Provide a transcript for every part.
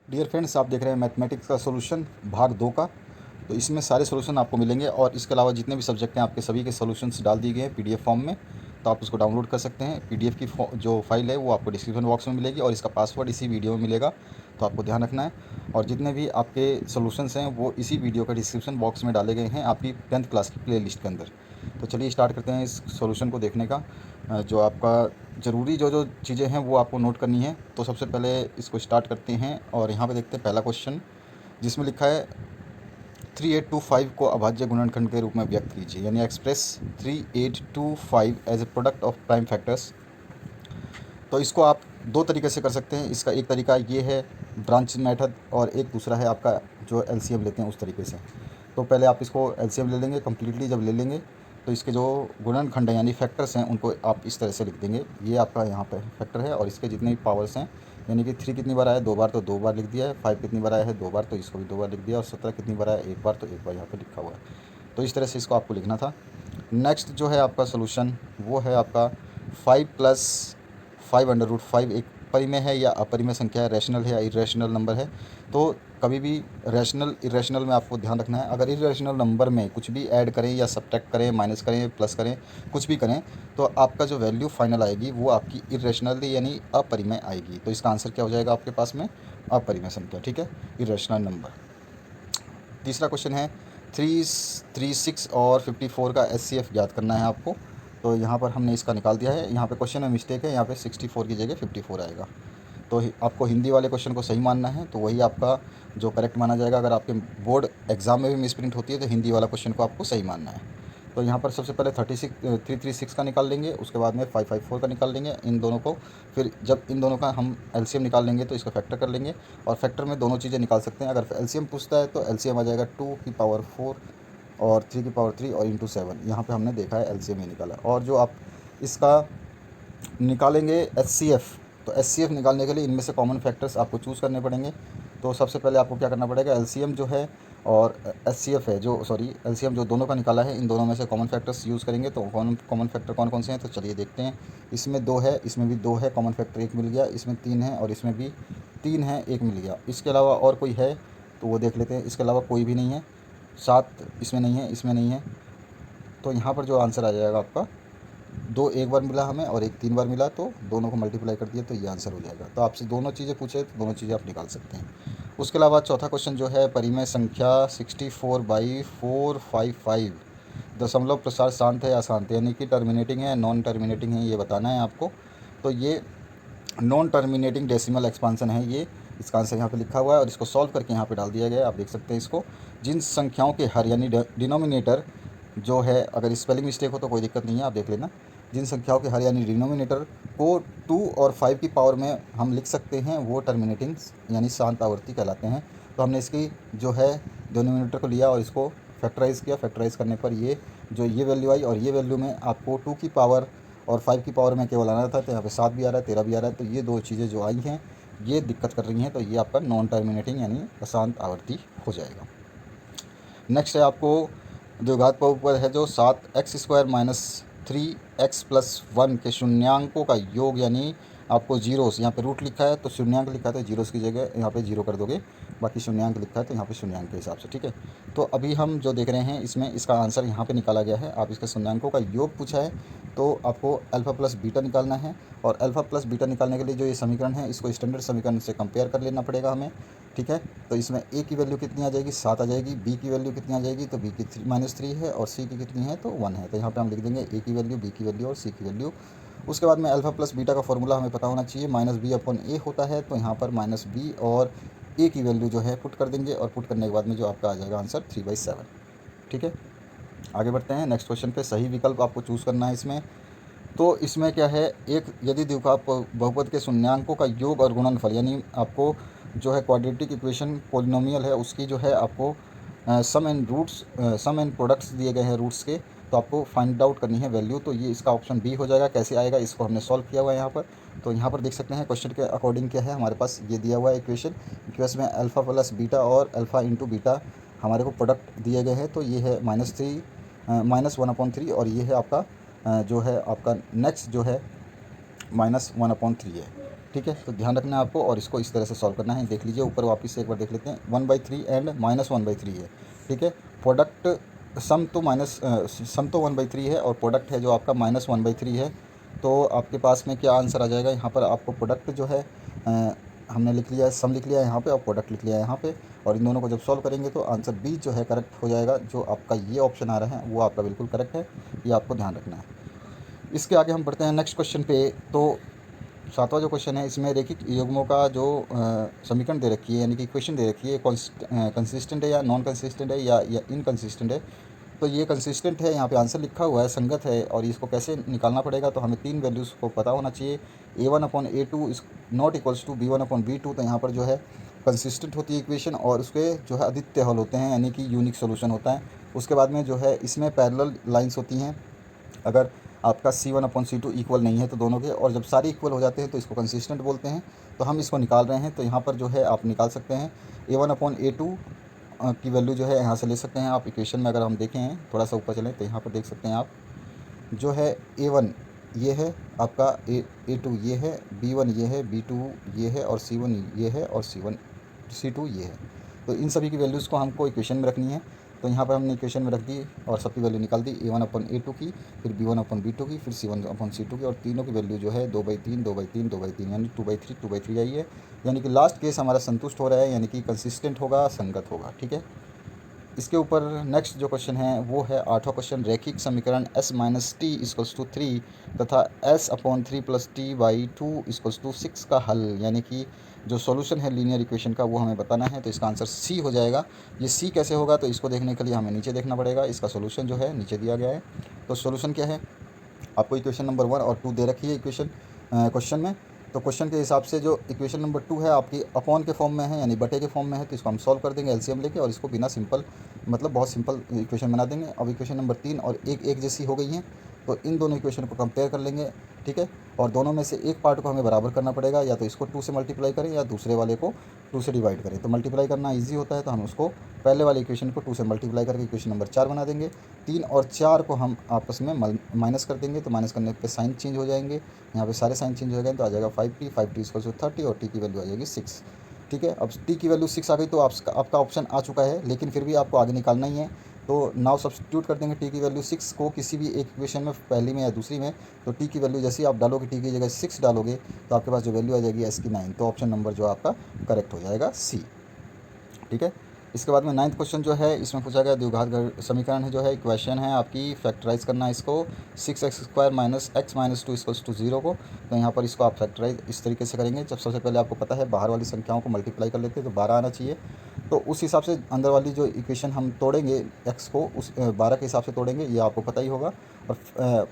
Dear friends, आप देख रहे हैं मैथमेटिक्स का सॉल्यूशन भाग 2 का। तो इसमें सारे सॉल्यूशन आपको मिलेंगे और इसके अलावा जितने भी सब्जेक्ट हैं आपके सभी के सॉल्यूशंस डाल दिए गए हैं पीडीएफ फॉर्म में। तो आप उसको डाउनलोड कर सकते हैं। पीडीएफ की जो फाइल है वो आपको डिस्क्रिप्शन बॉक्स में मिलेगी और इसका पासवर्ड इसी वीडियो में मिलेगा, तो आपको ध्यान रखना है। और जितने भी आपके सॉल्यूशंस हैं वो इसी वीडियो का डिस्क्रिप्शन बॉक्स में डाले गए हैं आपकी 10th क्लास की प्ले लिस्ट के अंदर। तो चलिए स्टार्ट करते हैं इस सॉल्यूशन को देखने का। जो आपका ज़रूरी जो जो चीज़ें हैं वो आपको नोट करनी है। तो सबसे पहले इसको स्टार्ट करते हैं और यहाँ पे देखते हैं पहला क्वेश्चन, जिसमें लिखा है 3825 को अभाज्य गुणनखंड के रूप में व्यक्त कीजिए, यानी express 3825 as a product of prime factors. तो इसको आप दो तरीके से कर सकते हैं। इसका एक तरीका ये है ब्रांच मेथड और एक दूसरा है आपका जो एलसीएम लेते हैं उस तरीके से। तो पहले आप इसको एलसीएम ले लेंगे। कम्प्लीटली जब ले लेंगे तो इसके जो गुणनखंड हैं यानी फैक्टर्स हैं उनको आप इस तरह से लिख देंगे। ये आपका यहाँ पे फैक्टर है और इसके जितने भी पावर्स हैं, यानी कि 3 कितनी बार आया 2 बार, तो 2 बार लिख दिया है। 5 कितनी बार आया है 2 बार, तो इसको भी 2 बार लिख दिया। और 17 कितनी बार आया 1 बार, तो 1 बार यहाँ पे लिखा हुआ है। तो इस तरह से इसको आपको लिखना था। नेक्स्ट जो है आपका सोल्यूशन वो है आपका 5 प्लस 5√5 एक परिमेय है या अपरिमेय संख्या है, रैशनल है या इरेशनल नंबर है। तो कभी भी रैशनल इरेशनल में आपको ध्यान रखना है। अगर इरेशनल नंबर में कुछ भी ऐड करें या सब्ट्रैक्ट करें, माइनस करें, प्लस करें, कुछ भी करें, तो आपका जो वैल्यू फाइनल आएगी वो आपकी इरेशनल यानी अपरिमेय आएगी। तो इसका आंसर क्या हो जाएगा आपके पास में? अपरिमेय संख्या, ठीक है, इरेशनल नंबर। तीसरा क्वेश्चन है 336 और 54 का एचसीएफ ज्ञात करना है आपको। तो यहाँ पर हमने इसका निकाल दिया है। यहाँ पे क्वेश्चन में मिस्टेक है, यहाँ पे 64 की जगह 54 आएगा। तो आपको हिंदी वाले क्वेश्चन को सही मानना है, तो वही आपका जो करेक्ट माना जाएगा। अगर आपके बोर्ड एग्ज़ाम में भी मिसप्रिंट होती है तो हिंदी वाला क्वेश्चन को आपको सही मानना है। तो यहाँ पर सबसे पहले 336 का निकाल लेंगे, उसके बाद में 554 का निकाल लेंगे इन दोनों को। फिर जब इन दोनों का हम एलसीएम निकाल लेंगे तो इसका फैक्टर कर लेंगे। और फैक्टर में दोनों चीज़ें निकाल सकते हैं। अगर एलसीएम पूछता है तो एलसीएम आ जाएगा 2 की पावर 4 और 3 की पावर 3 और इंटू 7। यहाँ पर हमने देखा है एलसीएम ही निकाला। और जो आप इसका निकालेंगे एचसीएफ, तो एचसीएफ निकालने के लिए इनमें से कॉमन फैक्टर्स आपको चूज़ करने पड़ेंगे। तो सबसे पहले आपको क्या करना पड़ेगा, एलसीएम जो है और एचसीएफ है, जो एलसीएम जो दोनों का निकाला है, इन दोनों में से कॉमन फैक्टर्स यूज़ करेंगे। तो कॉमन फैक्टर कौन कौन से हैं, तो चलिए देखते हैं। इसमें 2 है, इसमें भी 2 है, कॉमन फैक्टर 1 मिल गया। इसमें 3 है और इसमें भी 3 है, 1 मिल गया। इसके अलावा और कोई है तो वो देख लेते हैं। इसके अलावा कोई भी नहीं है। 7 इसमें नहीं है, इसमें नहीं है। तो यहाँ पर जो आंसर आ जाएगा आपका, 2 एक बार मिला हमें और 1 3 बार मिला, तो दोनों को मल्टीप्लाई कर दिया तो ये आंसर हो जाएगा। तो आपसे दोनों चीज़ें पूछे तो दोनों चीज़ें आप निकाल सकते हैं। उसके अलावा चौथा क्वेश्चन जो है परिमेय संख्या 64/455 दशमलव प्रसार शांत है या अशांत, यानी कि टर्मिनेटिंग है नॉन टर्मिनेटिंग है, ये बताना है आपको। तो ये नॉन टर्मिनेटिंग डेसिमल एक्सपांसन है ये। इसका आंसर यहाँ पे लिखा हुआ है और इसको सॉल्व करके यहाँ पे डाल दिया गया है। आप देख सकते हैं इसको। जिन संख्याओं के हर यानी डिनोमिनेटर जो है, अगर स्पेलिंग मिस्टेक हो तो कोई दिक्कत नहीं है, आप देख लेना। जिन संख्याओं के हर यानी डिनोमिनेटर को 2 और 5 की पावर में हम लिख सकते हैं वो टर्मिनेटिंग यानी शांत आवर्ती कहलाते हैं। तो हमने इसकी जो है डिनोमिनेटर को लिया और इसको फैक्टराइज़ किया। फैक्टराइज़ करने पर ये जो ये वैल्यू आई और ये वैल्यू में आपको 2 की पावर और 5 की पावर में केवल आना था। तो यहाँ पे 7 भी आ रहा है, 13 भी आ रहा है। तो ये दो चीज़ें जो आई हैं ये दिक्कत कर रही हैं, तो ये आपका नॉन टर्मिनेटिंग यानी अशांत आवर्ती हो जाएगा। नेक्स्ट है आपको जो घात बहुपद है, जो 7x² - 3x+1 के शून्यांकों का योग, यानी आपको जीरोस, यहाँ पे रूट लिखा है तो शून्यांक लिखा है तो जीरोस की जगह यहाँ पे जीरो कर दोगे। बाकी शून्यांक लिखा है तो यहाँ पे शून्यांक के हिसाब से, ठीक है। तो अभी हम जो देख रहे हैं इसमें इसका आंसर यहाँ पे निकाला गया है। आप इसके शून्यांकों का योग पूछा है तो आपको अल्फ़ा प्लस बीटा निकालना है। और अल्फ़ा प्लस बीटा निकालने के लिए जो ये समीकरण है इसको स्टैंडर्ड समीकरण से कंपेयर कर लेना पड़ेगा हमें, ठीक है। तो इसमें ए की वैल्यू कितनी आ जाएगी, 7 आ जाएगी। बी की वैल्यू कितनी आ जाएगी, तो बी की -3 है और सी की कितनी है, तो 1 है। तो यहाँ पे हम लिख देंगे ए की वैल्यू, बी की वैल्यू और सी की वैल्यू। उसके बाद में अल्फ़ा प्लस बीटा का फॉर्मूला हमें पता होना चाहिए, -b/a होता है। तो यहाँ पर -b और ए की वैल्यू जो है पुट कर देंगे और पुट करने के बाद में जो आपका आ जाएगा आंसर 3/7, ठीक है। आगे बढ़ते हैं नेक्स्ट क्वेश्चन पे। सही विकल्प आपको चूज़ करना है इसमें। तो इसमें क्या है, एक यदि द्विघात बहुपद के शून्यांकों का योग और गुणनफल, यानी आपको जो है क्वाड्रेटिक इक्वेशन पॉलिनोमियल है उसकी जो है आपको सम एंड प्रोडक्ट्स दिए गए हैं रूट्स के। तो आपको फाइंड आउट करनी है वैल्यू। तो ये इसका ऑप्शन बी हो जाएगा। कैसे आएगा, इसको हमने सॉल्व किया हुआ है यहाँ पर। तो यहाँ पर देख सकते हैं क्वेश्चन के अकॉर्डिंग क्या है हमारे पास ये दिया हुआ है इक्वेशन में अल्फ़ा प्लस बीटा और अल्फ़ा इंटू बीटा हमारे को प्रोडक्ट दिए गए हैं। तो ये है -1/3 और ये है आपका जो है आपका नेक्स्ट जो है -1/3 है, ठीक है। तो ध्यान रखना है आपको और इसको इस तरह से सॉल्व करना है। देख लीजिए ऊपर वापस से एक बार देख लेते हैं। 1/3 एंड -1/3 है, ठीक है। प्रोडक्ट सम तो सम तो 1/3 है और प्रोडक्ट है जो आपका -1/3 है। तो आपके पास में क्या आंसर आ जाएगा, यहाँ पर आपको प्रोडक्ट जो है हमने लिख लिया है, सम लिख लिया है यहाँ पे और प्रोडक्ट लिख लिया है यहाँ पे, और इन दोनों को जब सॉल्व करेंगे तो आंसर बी जो है करेक्ट हो जाएगा। जो आपका ये ऑप्शन आ रहा है वो आपका बिल्कुल करेक्ट है, ये आपको ध्यान रखना है। इसके आगे हम बढ़ते हैं नेक्स्ट क्वेश्चन पे। तो सातवां जो क्वेश्चन है इसमें रैखिक युग्मों का जो समीकरण दे रखी है, यानी कि इक्वेशन दे रखी है, कंसिस्टेंट है या नॉन कंसिस्टेंट है या इनकंसिस्टेंट है। तो ये कंसिस्टेंट है, यहाँ पे आंसर लिखा हुआ है, संगत है। और इसको कैसे निकालना पड़ेगा, तो हमें 3 वैल्यूज़ को पता होना चाहिए। A1/A2 is not equals to B1/B2। तो यहाँ पर जो है कंसिस्टेंट होती है इक्वेशन और उसके जो है अद्वितीय हल होते हैं, यानी कि यूनिक सोल्यूशन होता है। उसके बाद में जो है इसमें पैरेलल लाइंस होती हैं। अगर आपका C1/C2 इक्वल नहीं है तो दोनों के, और जब सारे इक्वल हो जाते हैं तो इसको कंसिस्टेंट बोलते हैं। तो हम इसको निकाल रहे हैं, तो यहाँ पर जो है आप निकाल सकते हैं A1/A2 की वैल्यू जो है यहाँ से ले सकते हैं आप। इक्वेशन में अगर हम देखें थोड़ा सा ऊपर चलें तो यहाँ पर देख सकते हैं आप, जो है A1 ये है आपका, A2 ये है, B1 ये है, B2 ये है और C1 ये है और C2 ये है। तो इन सभी की वैल्यूज़ को हमको इक्वेशन में रखनी है। तो यहाँ पर हमने इक्वेशन में रख दी और सबकी वैल्यू निकाल दी, A1/A2 की, फिर B1/B2 की, फिर C1/C2 की, और तीनों की वैल्यू जो है 2/3 2/3 2/3 यानी 2/3 आई है। यानी कि लास्ट केस हमारा संतुष्ट हो रहा है, यानी कि कंसिस्टेंट होगा, संगत होगा, ठीक है। इसके ऊपर नेक्स्ट जो क्वेश्चन है वो है 8वां क्वेश्चन। रैखिक समीकरण S-T = 3 तथा S/3 + T/2 = 6 का हल, यानी कि जो सॉल्यूशन है लीनियर इक्वेशन का वो हमें बताना है। तो इसका आंसर सी हो जाएगा। ये सी कैसे होगा, तो इसको देखने के लिए हमें नीचे देखना पड़ेगा। इसका सॉल्यूशन जो है नीचे दिया गया है। तो सॉल्यूशन क्या है, आपको इक्वेशन नंबर 1 और 2 दे रखी है क्वेश्चन में। तो क्वेश्चन के हिसाब से जो इक्वेशन नंबर 2 है आपकी अपॉन के फॉर्म में है, यानी बटे के फॉर्म में है। तो इसको हम सॉल्व कर देंगे एलसीएम लेके, और इसको बिना सिंपल मतलब बहुत सिंपल इक्वेशन बना देंगे। अब इक्वेशन नंबर 3 और एक जैसी हो गई हैं, तो इन दोनों इक्वेशन को कंपेयर कर लेंगे, ठीक है। और दोनों में से एक पार्ट को हमें बराबर करना पड़ेगा, या तो इसको 2 से मल्टीप्लाई करें या दूसरे वाले को 2 से डिवाइड करें। तो मल्टीप्लाई करना ईजी होता है, तो हम उसको पहले वाले इक्वेशन को 2 से मल्टीप्लाई करके इक्वेशन नंबर 4 बना देंगे। 3 और 4 को हम आपस में माइनस कर देंगे, तो माइनस करने पे साइन चेंज हो जाएंगे, यहाँ पे सारे साइन चेंज हो गए। तो आ जाएगा 5t 5t = 30 और t की वैल्यू आ जाएगी 6, ठीक है। अब t की वैल्यू 6 आ गई तो आपका ऑप्शन आ चुका है, लेकिन फिर भी आपको आगे निकालना ही है। तो नाउ सब्स्टिट्यूट कर देंगे t की वैल्यू 6 को किसी भी एक इक्वेशन में, पहली में या दूसरी में। तो t की वैल्यू जैसे ही आप डालोगे, t की जगह 6 डालोगे, तो आपके पास जो वैल्यू आ जाएगी s की 9। तो ऑप्शन नंबर जो आपका करेक्ट हो जाएगा सी, ठीक है। इसके बाद में 9th क्वेश्चन जो है इसमें पूछा गया द्विघात समीकरण है, जो है इक्वेशन है आपकी, फैक्टराइज करना है इसको 6x² - x - 2 = 0 को। तो यहाँ पर इसको आप फैक्टराइज इस तरीके से करेंगे। जब सबसे पहले आपको पता है बाहर वाली संख्याओं को मल्टीप्लाई कर लेते हैं तो 12 आना चाहिए। तो उस हिसाब से अंदर वाली जो इक्वेशन हम तोड़ेंगे, x को उस 12 के हिसाब से तोड़ेंगे, ये आपको पता ही होगा। और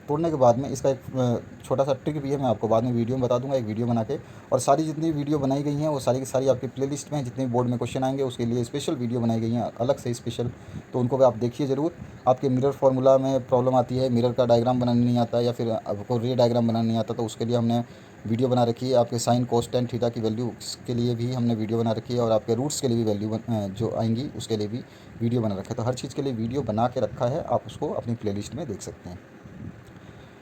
तोड़ने के बाद में इसका एक छोटा सा ट्रिक भी है, मैं आपको बाद में वीडियो में बता दूंगा, एक वीडियो बना के। और सारी जितनी वीडियो बनाई गई हैं वो सारी की सारी आपकी प्लेलिस्ट में, जितने बोर्ड में क्वेश्चन आएंगे उसके लिए स्पेशल वीडियो बनाई गई हैं, अलग से स्पेशल। तो उनको भी आप देखिए ज़रूर। आपके मिरर फार्मूला में प्रॉब्लम आती है, मिरर का डायग्राम बनाने नहीं आता, या फिर आपको रे डायग्राम बनाना नहीं आता, तो उसके लिए हमने वीडियो बना रखी है। आपके साइन कोस टेन थीटा की वैल्यू के लिए भी हमने वीडियो बना रखी है, और आपके रूट्स के लिए भी वैल्यू जो आएंगी उसके लिए भी वीडियो बना रखा है। तो हर चीज़ के लिए वीडियो बना के रखा है, आप उसको अपनी प्लेलिस्ट में देख सकते हैं।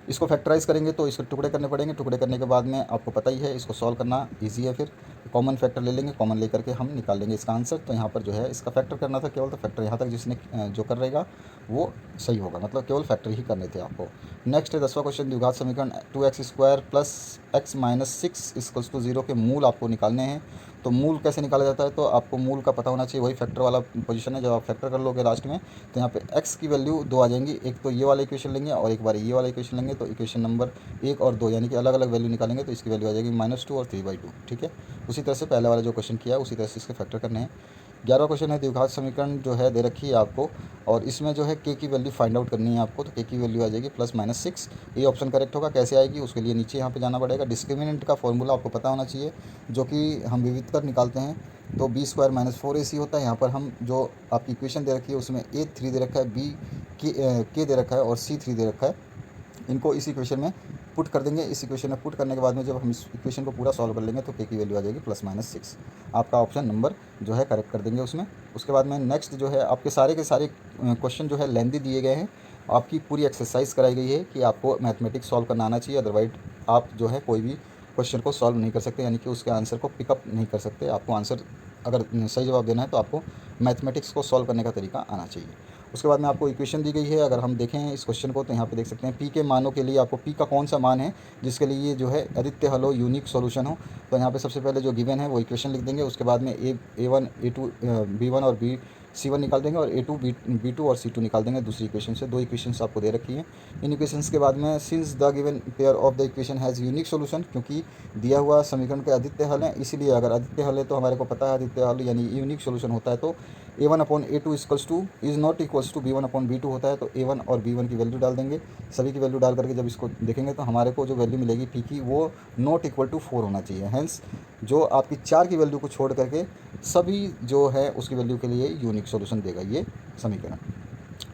इसको फैक्टराइज करेंगे तो इसके टुकड़े करने पड़ेंगे। टुकड़े करने के बाद में आपको पता ही है इसको सॉल्व करना इजी है। फिर कॉमन फैक्टर ले लेंगे, कॉमन लेकर के हम निकाल लेंगे इसका आंसर। तो यहाँ पर जो है इसका फैक्टर करना था केवल, तो फैक्टर यहाँ तक जिसने जो कर रहेगा वो सही होगा, मतलब केवल फैक्टर ही करने थे आपको। नेक्स्ट है 10वां क्वेश्चन। द्विघात समीकरण 2x² + x - 6 = 0 के मूल आपको निकालने हैं। तो मूल कैसे निकाला जाता है, तो आपको मूल का पता होना चाहिए, वही फैक्टर वाला पोजीशन है। जब आप फैक्टर कर लोगे लास्ट में, तो यहाँ पे x की वैल्यू 2 आ जाएंगी। एक तो ये वाला इक्वेशन लेंगे और एक बार ये वाला इक्वेशन लेंगे, तो इक्वेशन नंबर 1 और 2 यानी कि अलग अलग वैल्यू निकालेंगे, तो इसकी वैल्यू आ जाएगी -2 और 3/2, ठीक है। उसी तरह से पहले वाला जो क्वेश्चन किया उसी तरह से इसके फैक्टर करने हैं। 11वां क्वेश्चन है द्विघात समीकरण जो है दे रखी है आपको, और इसमें जो है k की वैल्यू फाइंड आउट करनी है आपको। तो k की वैल्यू आ जाएगी +-6। ये ऑप्शन करेक्ट होगा। कैसे आएगी उसके लिए नीचे यहाँ पे जाना पड़ेगा। डिस्क्रिमिनेंट का फॉर्मूला आपको पता होना चाहिए, जो कि हम विविधकर निकालते हैं। तो b² - 4ac होता है। यहाँ पर हम जो आपकी इक्वेशन दे रखी है उसमें a3 दे रखा है, b k दे रखा है और c3 दे रखा है। इनको इस इक्वेशन में पुट कर देंगे। इस इक्वेशन में पुट करने के बाद में जब हम इस इक्वेशन को पूरा सॉल्व कर लेंगे तो k की वैल्यू आ जाएगी +-6। आपका ऑप्शन नंबर जो है करेक्ट कर देंगे उसमें। उसके बाद में नेक्स्ट जो है आपके सारे के सारे क्वेश्चन जो है लेंथी दिए गए हैं। आपकी पूरी एक्सरसाइज कराई गई है कि आपको मैथमेटिक्स सॉल्व करना आना चाहिए, अदरवाइज आप जो है कोई भी क्वेश्चन को सॉल्व नहीं कर सकते, यानी कि उसके आंसर को पिकअप नहीं कर सकते। आपको आंसर अगर सही जवाब देना है तो आपको मैथमेटिक्स को सॉल्व करने का तरीका आना चाहिए। उसके बाद में आपको इक्वेशन दी गई है। अगर हम देखें इस क्वेश्चन को तो यहाँ पे देख सकते हैं पी के मानों के लिए आपको पी का कौन सा मान है जिसके लिए ये जो है अद्वितीय हल हो, यूनिक सॉल्यूशन हो। तो यहाँ पे सबसे पहले जो गिवन है वो इक्वेशन लिख देंगे। उसके बाद में A1 A2 B1 और C1 निकाल देंगे और A2 B2 और C2 निकाल देंगे दूसरी इक्वेशन से। दो इक्वेशंस आपको दे रखी हैं। इन इक्वेशंस के बाद में since the given pair of the equation has unique solution, क्योंकि दिया हुआ समीकरण के अद्वितीय हल है, इसीलिए अगर अद्वितीय हल है तो हमारे को पता है अद्वितीय हल यानी यूनिक सॉल्यूशन होता है तो A1/A2 is not equals to B1/B2 होता है। तो A1 और B1 की वैल्यू डाल देंगे। सभी की वैल्यू डाल करके जब इसको देखेंगे तो हमारे को जो वैल्यू मिलेगी पी की वो नॉट इक्वल टू 4 होना चाहिए। हैंस जो आपकी 4 की वैल्यू को छोड़ करके सभी जो है उसकी वैल्यू के लिए यूनिक सॉल्यूशन देगा ये समीकरण।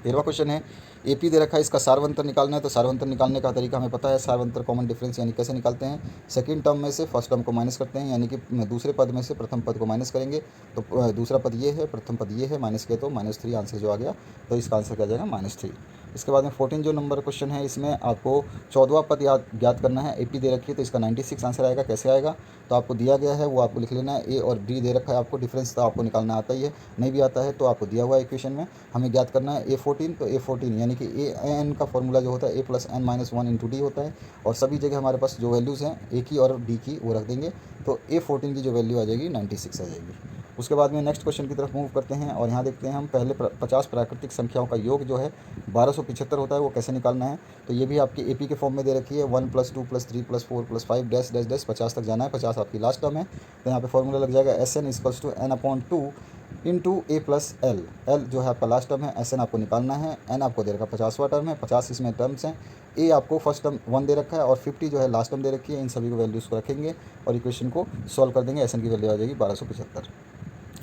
13वां क्वेश्चन है AP दे रखा है, इसका सार्वंतर निकालना है। तो सार्वंतर निकालने का तरीका हमें पता है, सार्वंतर कॉमन डिफरेंस यानी कैसे निकालते हैं, सेकंड टर्म में से फर्स्ट टर्म को माइनस करते हैं, यानी कि दूसरे पद में से प्रथम पद को माइनस करेंगे। तो दूसरा पद ये है, प्रथम पद ये है, माइनस किया तो -3 आंसर जो आ गया, तो इसका आंसर क्या जाएगा -3। इसके बाद में 14 जो नंबर क्वेश्चन है इसमें आपको 14वां पद ज्ञात करना है। AP दे रखी है तो इसका 96 आंसर आएगा। कैसे आएगा, तो आपको दिया गया है वो आपको लिख लेना है। A और B दे रखा है आपको, डिफरेंस तो आपको निकालना आता ही है, नहीं भी आता है तो आपको दिया हुआ है इक्वेशन में, हमें ज्ञात करना है A14। तो A14 यानी कि AN का फॉर्मूला जो होता है A + n - 1 × D होता है, और सभी जगह हमारे पास जो वैल्यूज़ हैं A की और B की वो रख देंगे। तो A14 की जो वैल्यू आ जाएगी 96 आ जाएगी। उसके बाद में नेक्स्ट क्वेश्चन की तरफ मूव करते हैं और यहाँ देखते हैं हम पहले 50 प्राकृतिक संख्याओं का योग जो है 1275 होता है, वो कैसे निकालना है। तो ये भी आपकी AP के फॉर्म में दे रखी है, 1 + 2 + 3 + 4 + 5 डैश डैश डैश 50 तक जाना है, 50 आपकी लास्ट टर्म है। तो यहाँ पे फॉर्मूला लग जाएगा SN = n/2 × A + L। L जो है आपका लास्ट टर्म है, SN आपको निकालना है। N आपको दे रखा 50वां टर्म है, 50 इसमें टर्म्स हैं। A आपको फर्स्ट टर्म 1 दे रखा है और 50 जो है लास्ट टर्म दे रखी है। इन सभी को वैल्यूज़ को रखेंगे और इक्वेशन को सॉल्व कर देंगे। SN की वैल्यू आ जाएगी 1275।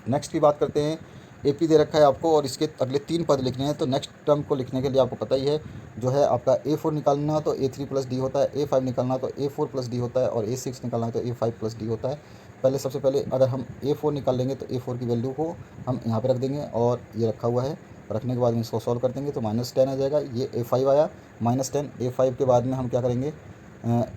नेक्स्ट की बात करते हैं, AP दे रखा है आपको और इसके अगले 3 पद लिखने हैं। तो नेक्स्ट टर्म को लिखने के लिए आपको पता ही है, जो है आपका A4 निकालना तो A3 + D होता है, A5 निकालना तो A4 + D होता है और A6 निकालना तो A5 + D होता है। पहले सबसे पहले अगर हम A4 निकाल लेंगे तो A4 की वैल्यू को हम यहाँ पे रख देंगे और ये रखा हुआ है। रखने के बाद में इसको सॉल्व कर देंगे तो -10 आ जाएगा। ये A5 आया -10। A5 के बाद में हम क्या करेंगे,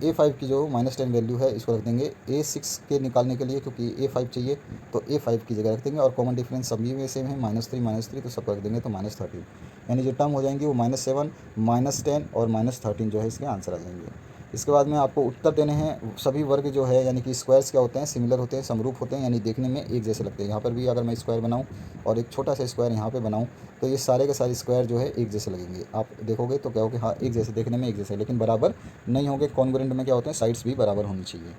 A5 की जो -10 वैल्यू है इसको रख देंगे A6 के निकालने के लिए, क्योंकि A5 चाहिए तो A5 की जगह रख देंगे। और कॉमन डिफरेंस सभी में सेम है, -3 तो सबको रख देंगे तो -13, यानी जो टर्म हो जाएंगी वो -7 -10 और -13 जो है इसके आंसर आ जाएंगे। इसके बाद में आपको उत्तर देने हैं। सभी वर्ग जो है यानी कि स्क्वायर्स क्या होते हैं, सिमिलर होते हैं, समरूप होते हैं, यानी देखने में एक जैसे लगते हैं। यहाँ पर भी अगर मैं स्क्वायर बनाऊँ और एक छोटा सा स्क्वायर यहाँ पे बनाऊँ तो ये सारे के सारे स्क्वायर जो है एक जैसे लगेंगे। आप देखोगे तो क्या होगा, हाँ एक जैसे, देखने में एक जैसे, लेकिन बराबर नहीं होंगे। कॉन्ग्रुएंट में क्या होते हैं, साइड्स भी बराबर होनी चाहिए।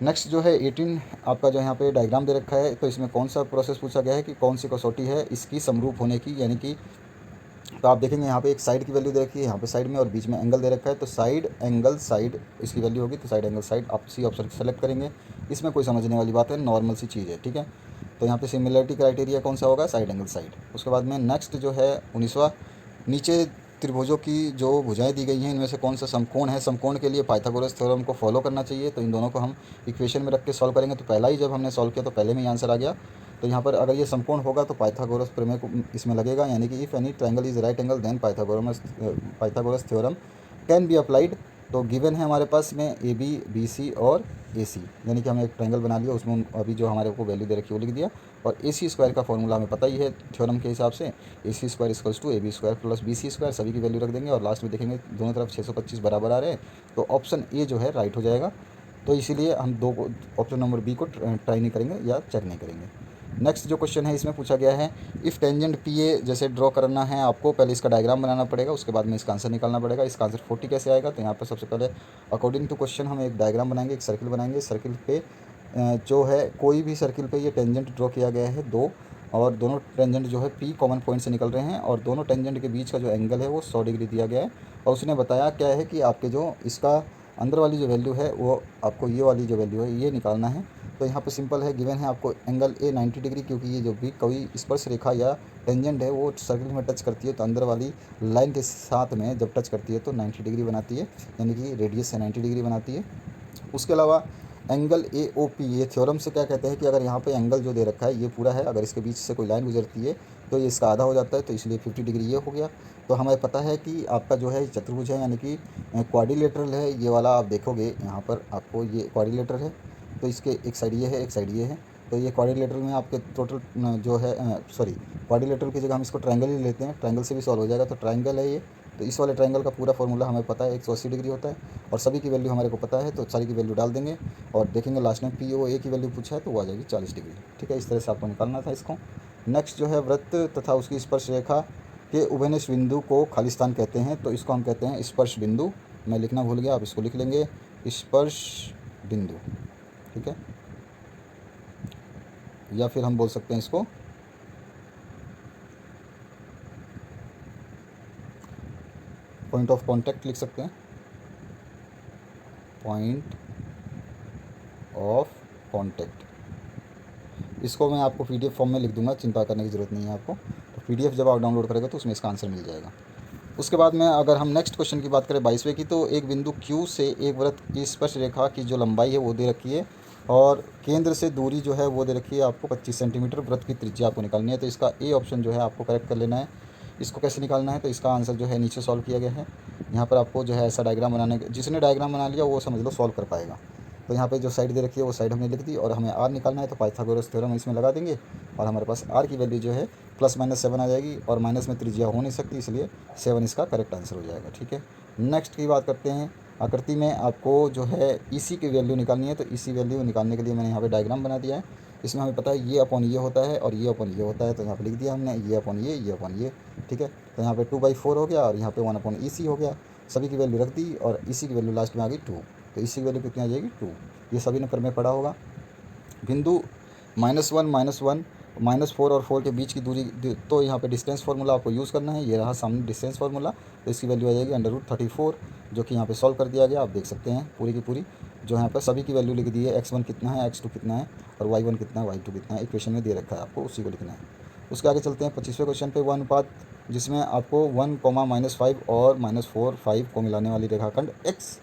नेक्स्ट जो है 18 आपका जो यहाँ पे डायग्राम दे रखा है, तो इसमें कौन सा प्रोसेस पूछा गया है कि कौन सी कसौटी है इसकी समरूप होने की, यानी कि तो आप देखेंगे यहाँ पे एक साइड की वैल्यू दे रखी है यहाँ पे साइड में, और बीच में एंगल दे रखा है। तो साइड एंगल साइड इसकी वैल्यू होगी, तो साइड एंगल साइड आप सी ऑप्शन सेलेक्ट करेंगे। इसमें कोई समझने वाली बात है, नॉर्मल सी चीज़ है, ठीक है। तो यहाँ पे सिमिलरिटी क्राइटेरिया कौन सा होगा, साइड एंगल साइड। उसके बाद में नेक्स्ट जो है 19वां, नीचे त्रिभुजों की जो भुजाएं दी गई हैं इनमें से कौन सा समकोण है, समकोण के लिए पाइथागोरस थ्योरम को फॉलो करना चाहिए। तो इन दोनों को हम इक्वेशन में रख के सॉल्व करेंगे। तो पहला ही जब हमने सॉल्व किया तो पहले में ही आंसर आ गया। तो यहाँ पर अगर ये समकोण होगा तो पाइथागोरस प्रमेय को इसमें लगेगा, यानी कि if any triangle is right angle then Pythagoras theorem can be applied. तो गिवन है हमारे पास में AB BC और AC, यानी कि हमने एक ट्रायंगल बना लिया, उसमें अभी जो हमारे को वैल्यू दे रखी है वो लिख दिया। और AC² का फॉर्मूला हमें पता ही है थ्योरम के हिसाब से, AC² = AB² + BC², सभी की वैल्यू रख देंगे। और लास्ट में देखेंगे दोनों तरफ 625 बराबर आ रहे हैं, तो ऑप्शन A जो है राइट हो जाएगा। तो इसीलिए हम ऑप्शन नंबर B को ट्राई नहीं करेंगे या चेक नहीं करेंगे। नेक्स्ट जो क्वेश्चन है इसमें पूछा गया है, इफ़ टेंजेंट PA जैसे ड्रॉ करना है आपको, पहले इसका डायग्राम बनाना पड़ेगा, उसके बाद में इसका आंसर निकालना पड़ेगा। इसका आंसर 40 कैसे आएगा, तो यहाँ पर सबसे पहले अकॉर्डिंग टू क्वेश्चन हम एक डायग्राम बनाएंगे, एक सर्किल बनाएंगे। सर्किल पे जो है कोई भी सर्किल पे ये टेंजेंट ड्रॉ किया गया है दो, और दोनों टेंजेंट जो है P कॉमन पॉइंट से निकल रहे हैं, और दोनों टेंजेंट के बीच का जो एंगल है वो 100 डिग्री दिया गया है। और उसने बताया क्या है कि आपके जो इसका अंदर वाली जो वैल्यू है वो आपको ये वाली जो वैल्यू है ये निकालना है। तो यहाँ पे सिंपल है, गिवन है आपको एंगल A 90 डिग्री, क्योंकि ये जो भी कोई स्पर्श रेखा या टेंजेंट है वो सर्किल में टच करती है तो अंदर वाली लाइन के साथ में जब टच करती है तो 90 डिग्री बनाती है, यानी कि रेडियस से 90 डिग्री बनाती है। उसके अलावा एंगल ए ओ पी, ये थ्योरम से क्या कहते हैं कि अगर यहाँ पे एंगल जो दे रखा है ये पूरा है, अगर इसके बीच से कोई लाइन गुजरती है तो ये इसका आधा हो जाता है, तो इसलिए 50 डिग्री ये हो गया। तो हमें पता है कि आपका जो है चतुर्भुज है, यानी कि क्वाड्रिलेटरल है ये वाला। आप देखोगे यहाँ पर आपको ये क्वाड्रिलेटरल है, तो इसके एक साइड ये है, एक साइड ये है। तो ये क्वाड्रिलेटरल में आपके टोटल जो है सॉरी, क्वाड्रिलेटरल की जगह हम इसको ट्रायंगल ही लेते हैं, ट्रायंगल से भी सॉल्व हो जाएगा। तो ट्रायंगल है ये, तो इस वाले ट्रायंगल का पूरा फॉर्मूला हमें पता है 180 डिग्री होता है, और सभी की वैल्यू हमारे को पता है, तो सारी की वैल्यू डाल देंगे और देखेंगे लास्ट में पी ओ ए की वैल्यू पूछा है तो वो आ जाएगी 40 डिग्री। ठीक है, इस तरह से आपको निकालना था इसको। नेक्स्ट जो है वृत्त तथा उसकी स्पर्श रेखा के उभयनिष्ठ बिंदु को खालिस्तान कहते हैं, तो इसको हम कहते हैं स्पर्श बिंदु। मैं लिखना भूल गया, आप इसको लिख लेंगे स्पर्श बिंदु। ठीक है, या फिर हम बोल सकते हैं इसको पॉइंट ऑफ कांटेक्ट लिख सकते हैं, पॉइंट ऑफ कांटेक्ट। इसको मैं आपको पीडीएफ फॉर्म में लिख दूंगा, चिंता करने की ज़रूरत नहीं है आपको। तो पीडीएफ जब आप डाउनलोड करेंगे तो उसमें इसका आंसर मिल जाएगा। उसके बाद में अगर हम नेक्स्ट क्वेश्चन की बात करें 22वें की, तो एक बिंदु Q से एक वृत्त की स्पर्श रेखा की जो लंबाई है वो दे रखी है, और केंद्र से दूरी जो है वो दे रखी है आपको 25 सेंटीमीटर। वृत्त की त्रिज्या आपको निकालनी है, तो इसका ए ऑप्शन जो है आपको करेक्ट कर लेना है। इसको कैसे निकालना है, तो इसका आंसर जो है नीचे सॉल्व किया गया है। यहाँ पर आपको जो है ऐसा डायग्राम बनाने, जिसने डायग्राम बना लिया वो समझ लो सॉल्व कर पाएगा। तो यहाँ पे जो साइड दे रखी है वो साइड हमने लिख दी, और हमें आर निकालना है, तो पाइथागोरस थ्योरम इसमें लगा देंगे, और हमारे पास आर की वैल्यू जो है +-7 आ जाएगी, और माइनस में त्रिज्या हो नहीं सकती, इसलिए 7 इसका करेक्ट आंसर हो जाएगा। ठीक है, नेक्स्ट की बात करते हैं। आकृति में आपको जो है ईसी की वैल्यू निकालनी है, तो ईसी वैल्यू निकालने के लिए मैंने यहाँ पे डायग्राम बना दिया है। इसमें हमें पता है ये अपॉन ये होता है और ये अपॉन ये होता है, तो यहाँ पे लिख दिया हमने ये अपॉन ये अपॉन ये। ठीक है, तो यहाँ पे 2/4 हो गया, और यहाँ पे 1/EC हो गया। सभी की वैल्यू रख दी, और इसी की वैल्यू लास्ट में आ गई 2, तो इसी की वैल्यू कितनी आ जाएगी 2। ये सभी ने पर में पढ़ा होगा। बिंदु -1 -4 और 4 के बीच की दूरी, तो यहाँ पे डिस्टेंस फार्मूला आपको यूज़ करना है। ये रहा सामने डिस्टेंस फार्मूला, तो इसकी वैल्यू आ जाएगी √34, जो कि यहाँ पे सॉल्व कर दिया गया। आप देख सकते हैं पूरी की पूरी जो यहाँ पर सभी की वैल्यू लिख दी है। x1 कितना है, x2 कितना है, और y1 कितना है, y2 कितना है, इक्वेशन में दे रखा है, आपको उसी को लिखना है। उसके आगे चलते हैं 25वें क्वेश्चन पे। वह अनुपात जिसमें आपको 1, -5 और -4, 5 को मिलाने वाली रेखाखंड x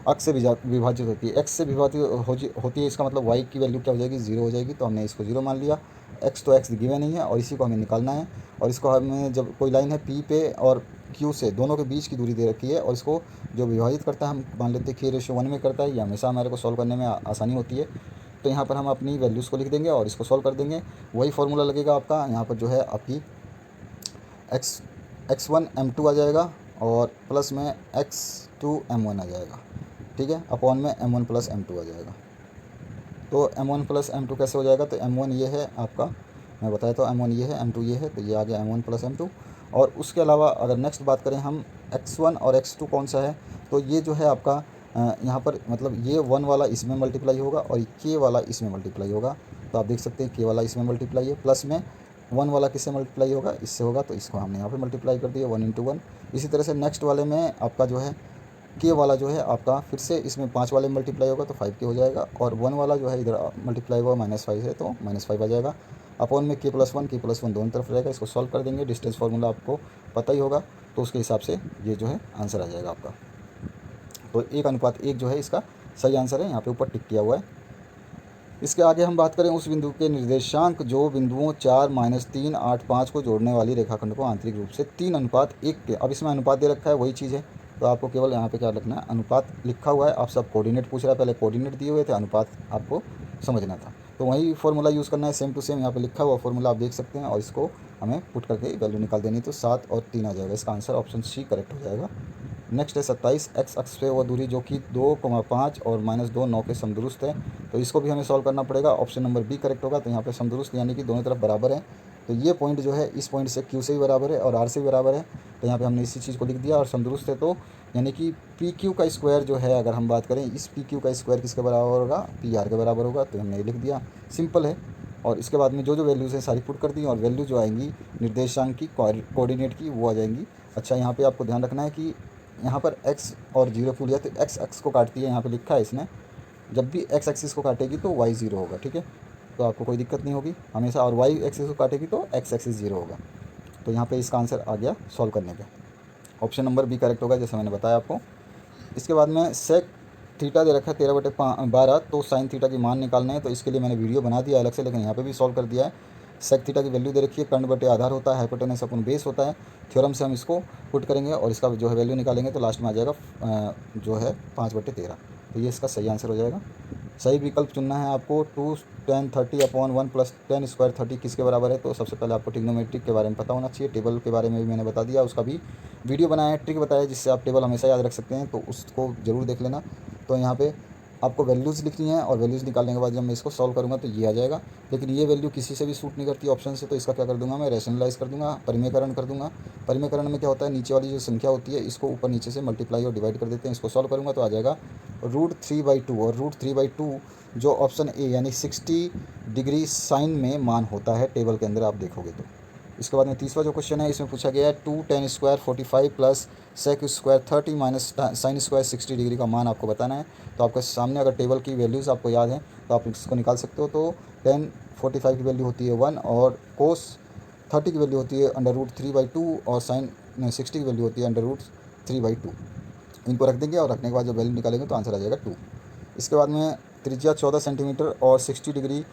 अक्ष से विभाजित होती है। एक्स से विभाजित होती है, इसका मतलब वाई की वैल्यू क्या हो जाएगी, 0 हो जाएगी। तो हमने इसको 0 मान लिया। एक्स तो एक्स गिवन नहीं है, और इसी को हमें निकालना है। और इसको हमें जब कोई लाइन है पी पे और क्यू से, दोनों के बीच की दूरी दे रखी है, और इसको जो विभाजित करता है हम मान लेते हैं k/1 में करता है। ये हमेशा हमारे को सॉल्व करने में आसानी होती है। तो यहाँ पर हम अपनी वैल्यूज़ को लिख देंगे और इसको सॉल्व कर देंगे। वही फार्मूला लगेगा आपका यहाँ पर जो है आपकी x1 m2 आ जाएगा, और प्लस में x2 m1 आ जाएगा। ठीक है, अपॉन में m1 + m2 आ जाएगा। तो m1 + m2 कैसे हो जाएगा, तो m1 ये है आपका, मैं बताया तो m1 ये है, m2 ये है, तो ये आ गया m1 + m2। और उसके अलावा अगर नेक्स्ट बात करें हम, x1 और x2 कौन सा है, तो ये जो है आपका यहाँ पर मतलब ये 1 वाला इसमें मल्टीप्लाई होगा, और k वाला इसमें मल्टीप्लाई होगा। तो आप देख सकते हैं k वाला इसमें मल्टीप्लाई है, प्लस में 1 वाला किससे मल्टीप्लाई होगा, इससे होगा, तो इसको हमने यहाँ पे मल्टीप्लाई कर दिया 1 × 1। इसी तरह से नेक्स्ट वाले में आपका जो है k वाला जो है आपका फिर से इसमें 5 वाले मल्टीप्लाई होगा, तो 5k हो जाएगा। और 1 वाला जो है इधर मल्टीप्लाई हुआ -5 है, तो -5 आ जाएगा। अपॉन में k+1 दोनों तरफ रहेगा। इसको सॉल्व कर देंगे, डिस्टेंस फार्मूला आपको पता ही होगा, तो उसके हिसाब से ये जो है आंसर आ जाएगा आपका। तो 1:1 जो है इसका सही आंसर है, यहाँ पे ऊपर टिक किया हुआ है। इसके आगे हम बात करें उस बिंदु के निर्देशांक जो बिंदुओं 4, -3, 8, 5 को जोड़ने वाली रेखाखंड को आंतरिक रूप से 3:1 के, अब इसमें अनुपात दे रखा है, वही चीज़ है। तो आपको केवल यहाँ पे क्या लिखना है, अनुपात लिखा हुआ है। आप सब कोऑर्डिनेट पूछ रहा है, पहले कोऑर्डिनेट दिए हुए थे, अनुपात आपको समझना था। तो वही फार्मूला यूज़ करना है, सेम टू सेम यहाँ पे लिखा हुआ फार्मूला आप देख सकते हैं, और इसको हमें पुट करके वैल्यू निकाल देनी। तो 7 और 3 आ जाएगा। इसका आंसर ऑप्शन सी करेक्ट हो जाएगा। नेक्स्ट है 27, x अक्ष पे वह दूरी जो कि 2, 5 और -2, 9 के समदुरुस्त है। तो इसको भी हमें सॉल्व करना पड़ेगा। ऑप्शन नंबर बी करेक्ट होगा। तो यहाँ पे समदुरुस्त यानी कि दोनों तरफ बराबर है। तो ये पॉइंट जो है इस पॉइंट से q से भी बराबर है और r से भी बराबर है। तो यहाँ पे हमने इसी चीज़ को लिख दिया, और समदुरुस्त है तो यानी कि PQ का स्क्वायर जो है, अगर हम बात करें इस PQ का स्क्वायर किसके बराबर होगा, PR के बराबर होगा। तो हमने ये लिख दिया, सिंपल है। और इसके बाद में जो वैल्यूज़ है सारी पुट कर दी, और वैल्यू जो आएंगी निर्देशांक की, कोऑर्डिनेट की, वो आ जाएंगी। अच्छा, यहाँ पे आपको ध्यान रखना है कि यहाँ पर x और 0 क्यों लिया, तो x अक्ष को काटती है, यहाँ पे लिखा है इसने, जब भी x एक्सिस को काटेगी तो y 0 होगा। ठीक है, तो आपको कोई दिक्कत नहीं होगी हमेशा, और y एक्सिस को काटेगी तो x एक्सिस 0 होगा। तो यहाँ पे इसका आंसर आ गया सॉल्व करने पे, ऑप्शन नंबर बी करेक्ट होगा, जैसे मैंने बताया आपको। इसके बाद में सेक थीटा दे रखा है 13/12, तो साइन थीटा की मान निकालने हैं। तो इसके लिए मैंने वीडियो बना दिया अलग से, लेकिन यहाँ पे भी सॉल्व कर दिया है। सेक थीटा की वैल्यू दे रखी है, कर्ण बटे आधार होता है, हाइपोटेनस अपन बेस होता है। थ्योरम से हम इसको पुट करेंगे और इसका जो है वैल्यू निकालेंगे, तो लास्ट में आ जाएगा जो है 5/13। तो ये इसका सही आंसर हो जाएगा। सही विकल्प चुनना है आपको। 2 tan 30/1 प्लस tan स्क्वायर 30 किसके बराबर है? तो सबसे पहले आपको ट्रिग्नोमेट्रिक के बारे में पता होना चाहिए। टेबल के बारे में भी मैंने बता दिया, उसका भी वीडियो बनाया है, ट्रिक बताया जिससे आप टेबल हमेशा याद रख सकते हैं, तो उसको ज़रूर देख लेना। तो यहाँ पे आपको वैल्यूज़ लिखनी है और वैल्यूज़ निकालने के बाद जब मैं इसको सॉल्व करूँगा तो ये आ जाएगा। लेकिन ये वैल्यू किसी से भी सूट नहीं करती ऑप्शन से, तो इसका क्या कर दूंगा मैं, रैशनलाइज कर दूंगा, परिमेयकरण कर दूंगा। परिमेयकरण में क्या होता है, नीचे वाली जो संख्या होती है इसको ऊपर नीचे से मल्टीप्लाई और डिवाइड कर देते हैं। इसको सॉल्व करूँगा तो आ जाएगा √3/2, और √3/2 जो ऑप्शन ए यानी 60 डिग्री साइन में मान होता है टेबल के अंदर, आप देखोगे तो। इसके बाद में तीसरा जो क्वेश्चन है इसमें पूछा गया है 2 tan square 45 plus sec square 30 minus sine square 60 degree का मान आपको बताना है। तो आपके सामने अगर टेबल की वैल्यूज़ आपको याद हैं तो आप इसको निकाल सकते हो। तो tan 45 की वैल्यू होती है 1, और कोस 30 की वैल्यू होती है √3/2, और साइन 60 की वैल्यू होती है √3/2। इनको रख देंगे और रखने के बाद जब वैल्यू निकालेंगे तो आंसर आ जाएगा 2। इसके बाद में त्रिज्या 14 सेंटीमीटर और 60 डिग्री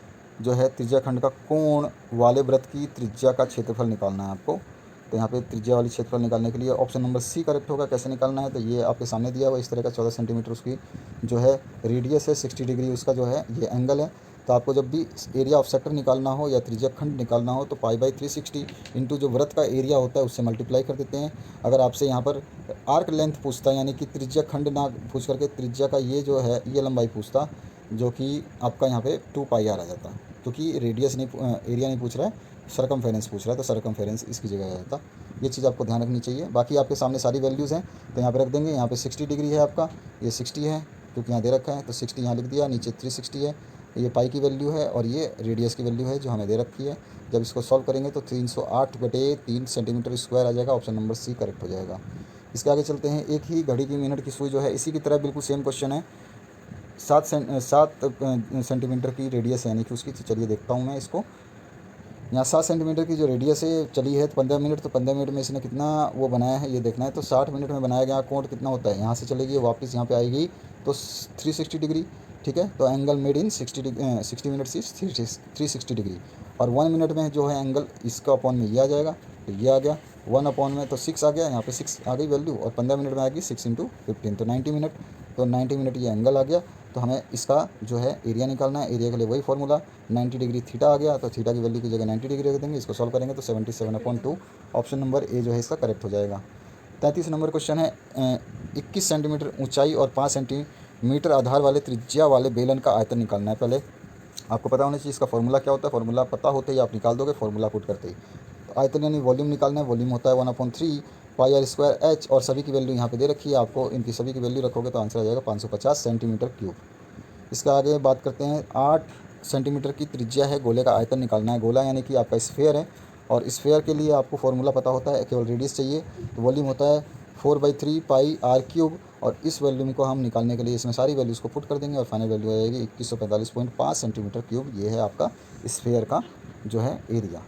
जो है त्रिज्या खंड का कोण वाले वृत्त की त्रिज्या का क्षेत्रफल निकालना है आपको। तो यहाँ पे त्रिज्या वाली क्षेत्रफल निकालने के लिए ऑप्शन नंबर सी करेक्ट होगा। कैसे निकालना है, तो ये आपके सामने दिया हुआ इस तरह का 14 सेंटीमीटर उसकी जो है रेडियस है, 60 डिग्री उसका जो है ये एंगल है। तो आपको जब भी एरिया ऑफ सेक्टर निकालना हो या त्रिज्या खंड निकालना हो तो π/360 इंटू जो वृत्त का एरिया होता है उससे मल्टीप्लाई कर देते हैं। अगर आपसे यहाँ पर आर्क लेंथ पूछता है, यानी कि त्रिज्या खंड ना पूछ करके त्रिज्या का ये जो है ये लंबाई पूछता, जो कि आपका यहाँ पे 2πr आ जाता, क्योंकि रेडियस नहीं एरिया नहीं पूछ रहा है, सरकमफेरेंस पूछ रहा है, तो सरकमफेरेंस इसकी जगह आ जाता। ये चीज़ आपको ध्यान रखनी चाहिए। बाकी आपके सामने सारी वैल्यूज़ हैं तो यहाँ पे रख देंगे। यहाँ पे 60 डिग्री है आपका, ये 60 है क्योंकि यहाँ दे रखा है, तो 60 यहाँ लिख दिया, नीचे 360 है, ये पाई की वैल्यू है और ये रेडियस की वैल्यू है जो हमें दे रखी है। जब इसको सॉल्व करेंगे तो 308/3 सेंटीमीटर स्क्वायर आ जाएगा। ऑप्शन नंबर सी करेक्ट हो जाएगा। इसके आगे चलते हैं। एक ही घड़ी की मिनट की सुई जो है इसी की तरह बिल्कुल सेम क्वेश्चन है। 7 सेंटीमीटर की रेडियस है यानी कि उसकी, तो चलिए देखता हूँ मैं इसको। यहाँ 7 सेंटीमीटर की जो रेडियस है चली है 15 मिनट, तो 15 मिनट में इसने कितना वो बनाया है ये देखना है। तो 60 मिनट में बनाया गया कोण कितना होता है, यहाँ से चलेगी वापस यहाँ पे आएगी तो 360 डिग्री, ठीक है। तो एंगल मेड इन 60 मिनट से 360 डिग्री, और 1 मिनट में जो है एंगल इसका अपॉन में ये आ जाएगा, तो ये आ गया 1 अपॉन में, तो 6 आ गया, यहाँ पे 6 आ गई वैल्यू, और 15 मिनट में आएगी 6 × 15, तो 90 मिनट। तो 90 मिनट ये एंगल आ गया। तो हमें इसका जो है एरिया निकालना है। एरिया के लिए वही फॉर्मूला 90 डिग्री थीटा आ गया, तो थीटा की वैल्यू की जगह 90 डिग्री रख देंगे। इसको सॉल्व करेंगे तो 77/2 ऑप्शन नंबर ए जो है इसका करेक्ट हो जाएगा। 33 नंबर क्वेश्चन है 21 सेंटीमीटर ऊंचाई और 5 सेंटीमीटर आधार वाले त्रिज्या वाले बेलन का आयतन निकालना है। पहले आपको पता होना चाहिए इसका फॉर्मूला क्या होता है। फॉर्मूला पता होते ही आप निकाल दोगे फॉर्मूला पुट करते ही। तो आयतन यानी वॉल्यूम निकालना है। वॉल्यूम होता है 1/3 πr²h, और सभी की वैल्यू यहाँ पे दे रखी है आपको। इनकी सभी की वैल्यू रखोगे तो आंसर आ जाएगा 550 सेंटीमीटर क्यूब। इसका आगे बात करते हैं। 8 सेंटीमीटर की त्रिज्या है, गोले का आयतन निकालना है। गोला यानी कि आपका स्फेयर है, और स्फेयर के लिए आपको फॉर्मूला पता होता है, केवल रेडियस चाहिए। तो वॉल्यूम होता है 4/3 πr³, और इस वॉल्यूम को हम निकालने के लिए इसमें सारी वैल्यूज़ को पुट कर देंगे और फाइनल वैल्यू आ जाएगी 2145.5 सेंटीमीटर क्यूब। ये है आपका स्फेयर का जो है एरिया,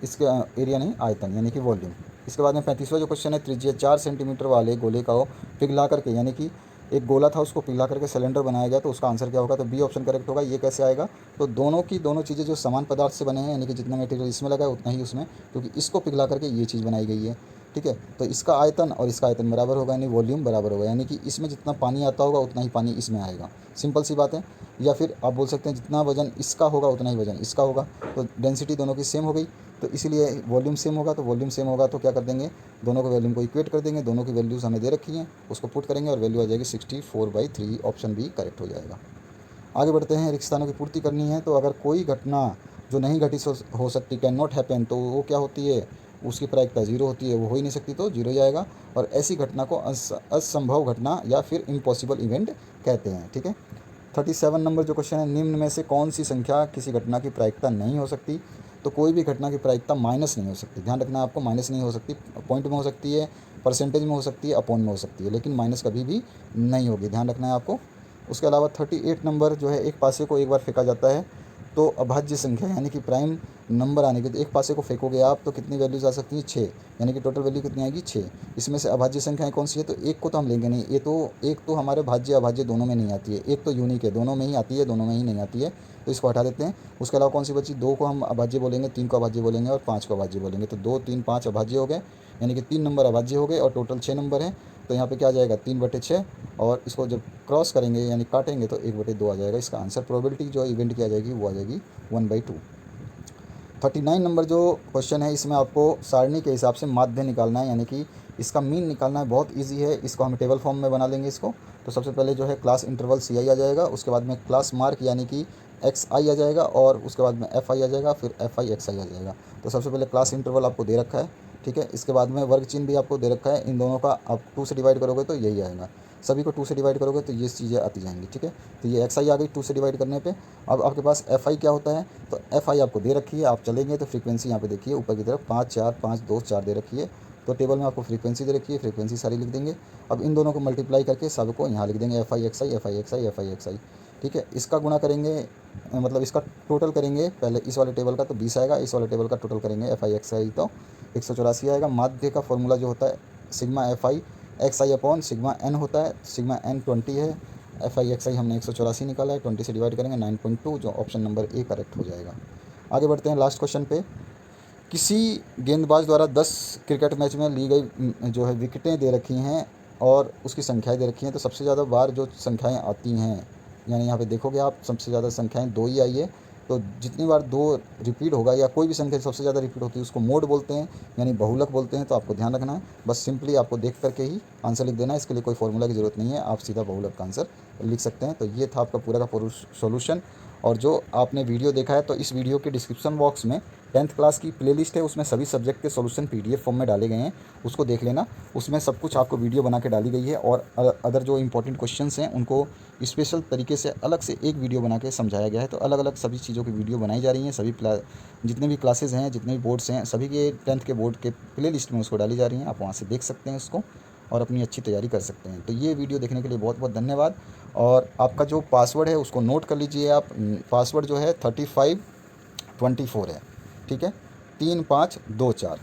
इसका एरिया नहीं आयतन यानी कि वॉल्यूम। इसके बाद में 35वां जो क्वेश्चन है, त्रिज्या 4 सेंटीमीटर वाले गोले का पिघला करके, यानी कि एक गोला था उसको पिघला करके सिलेंडर बनाया गया, तो उसका आंसर क्या होगा, तो बी ऑप्शन करेक्ट होगा। ये कैसे आएगा, तो दोनों चीज़ें जो समान पदार्थ से बने हैं, यानी कि जितना मटेरियल इसमें लगा है उतना ही उसमें, क्योंकि इसको पिघला करके ये चीज़ बनाई गई है, ठीक है। तो इसका आयतन और इसका आयतन बराबर होगा, यानी वॉल्यूम बराबर होगा, यानी कि इसमें जितना पानी आता होगा उतना ही पानी इसमें आएगा। सिंपल सी बात है। या फिर आप बोल सकते हैं जितना वजन इसका होगा उतना ही वजन इसका होगा, तो डेंसिटी दोनों की सेम हो गई, तो इसीलिए वॉल्यूम सेम होगा। तो वॉल्यूम सेम होगा तो क्या कर देंगे, दोनों को वॉल्यूम को इक्वेट कर देंगे। दोनों की वैल्यूज़ हमें दे रखी हैं, उसको पुट करेंगे और वैल्यू आ जाएगी 64/3। ऑप्शन बी करेक्ट हो जाएगा। आगे बढ़ते हैं। रिक्तानों की पूर्ति करनी है, तो अगर कोई घटना जो नहीं घटित हो सकती, कैन नॉट हैपन, तो वो क्या होती है, उसकी प्रायिकता 0 होती है, वो हो ही नहीं सकती, तो 0 जाएगा। और ऐसी घटना को असंभव घटना या फिर इम्पॉसिबल इवेंट कहते हैं, ठीक है। 37 नंबर जो क्वेश्चन है, निम्न में से कौन सी संख्या किसी घटना की प्रायिकता नहीं हो सकती। तो कोई भी घटना की प्रायिकता माइनस नहीं हो सकती। ध्यान रखना आपको, माइनस नहीं हो सकती। पॉइंट में हो सकती है, परसेंटेज में हो सकती है, अपॉन में हो सकती है, लेकिन माइनस कभी भी नहीं होगी। ध्यान रखना है आपको। उसके अलावा 38 नंबर जो है, एक पासे को एक बार फेंका जाता है तो अभाज्य संख्या यानी कि प्राइम नंबर आने के, तो एक पासे को फेंकोगे आप तो कितनी वैल्यूज आ सकती हैं, 6, यानी कि टोटल वैल्यू कितनी आएगी, 6। इसमें से अभाज्य संख्याएं कौन सी है, तो एक को तो हम लेंगे नहीं, ये तो एक तो हमारे भाज्य अभाज्य दोनों में नहीं आती है, एक तो यूनिक है, दोनों में ही आती है, दोनों में ही नहीं आती है, तो इसको हटा देते हैं। उसके अलावा कौन सी बची, 2 को हम अभाज्य बोलेंगे, 3 को अभाज्य बोलेंगे और 5 को अभाज्य बोलेंगे, तो 2, 3, 5 अभाज्य हो गए, यानी कि 3 नंबर अभाज्य हो गए और टोटल 6 नंबर हैं। तो यहाँ पे क्या आ जाएगा, 3/6, और इसको जब क्रॉस करेंगे यानी काटेंगे तो 1/2 आ जाएगा इसका आंसर। प्रोबेबिलिटी जो इवेंट की आ जाएगी वो आ जाएगी 1/2। 39 नंबर जो क्वेश्चन है, इसमें आपको सारणी के हिसाब से माध्य निकालना है, यानी कि इसका मीन निकालना है। बहुत इजी है, इसको हम टेबल फॉर्म में बना लेंगे इसको। तो सबसे पहले जो है क्लास इंटरवल CI आ जाएगा, उसके बाद में क्लास मार्क यानी कि XI आ जाएगा, और उसके बाद में FI आ जाएगा, फिर FI XI आ जाएगा। तो सबसे पहले क्लास इंटरवल आपको दे रखा है, ठीक है। इसके बाद में वर्ग चिन्ह भी आपको दे रखा है, इन दोनों का आप 2 से डिवाइड करोगे तो यही आएगा, सभी को 2 से डिवाइड करोगे तो ये चीज़ें आती जाएंगी, ठीक है। तो ये XI आ गई 2 से डिवाइड करने पे। अब आपके पास FI क्या होता है, तो FI आपको दे रखी है, आप चलेंगे तो फ्रीक्वेंसी यहाँ पे देखिए ऊपर की तरफ 5 4 5 2 4 दे रखी है। तो टेबल में आपको फ्रीक्वेंसी दे रखी है, फ्रीक्वेंसी सारी लिख देंगे। अब इन दोनों को मल्टीप्लाई करके सबको यहाँ लिख देंगे, FI XI FI XI FI XI, ठीक है। इसका गुणा करेंगे, मतलब इसका टोटल करेंगे पहले इस वाले टेबल का तो 20 आएगा, इस वाले टेबल का टोटल करेंगे FI XI तो 184 आएगा। माध्य का फॉर्मूला जो होता है sigma FI XI upon sigma N होता है, सिग्मा N 20 है, FI XI हमने 184 निकाला है, 20 से डिवाइड करेंगे 9.2, जो ऑप्शन नंबर A करेक्ट हो जाएगा। आगे बढ़ते हैं लास्ट क्वेश्चन पे। किसी गेंदबाज द्वारा 10 क्रिकेट मैच में ली गई जो है विकेटें दे रखी हैं और उसकी संख्याएं दे रखी हैं, तो सबसे ज़्यादा बार जो संख्याएं आती हैं, यानी यहाँ पे देखोगे आप सबसे ज़्यादा संख्याएं 2 ही आई है। तो जितनी बार 2 रिपीट होगा या कोई भी संख्या सबसे ज़्यादा रिपीट होती है उसको मोड बोलते हैं, यानी बहुलक बोलते हैं। तो आपको ध्यान रखना है, बस सिंपली आपको देख करके ही आंसर लिख देना है, इसके लिए कोई फॉर्मूला की ज़रूरत नहीं है, आप सीधा बहुलक का आंसर लिख सकते हैं। तो ये था आपका पूरा का पूरा सोल्यूशन। और जो आपने वीडियो देखा है, तो इस वीडियो के डिस्क्रिप्शन बॉक्स में 10th क्लास की प्लेलिस्ट है, उसमें सभी सब्जेक्ट के सॉल्यूशन PDF फॉर्म में डाले गए हैं, उसको देख लेना। उसमें सब कुछ आपको वीडियो बना के डाली गई है, और अदर जो इंपॉर्टेंट क्वेश्चंस हैं उनको स्पेशल तरीके से अलग से एक वीडियो बना के समझाया गया है। तो अलग अलग सभी चीज़ों की वीडियो बनाई जा रही हैं, सभी जितने भी क्लासेज हैं, जितने भी बोर्ड्स हैं, सभी के 10th के बोर्ड के प्लेलिस्ट में उसको डाली जा रही हैं। आप वहाँ से देख सकते हैं उसको और अपनी अच्छी तैयारी कर सकते हैं। तो ये वीडियो देखने के लिए बहुत बहुत धन्यवाद। और आपका जो पासवर्ड है उसको नोट कर लीजिए आप। पासवर्ड जो है 3524 है, ठीक है, 3524।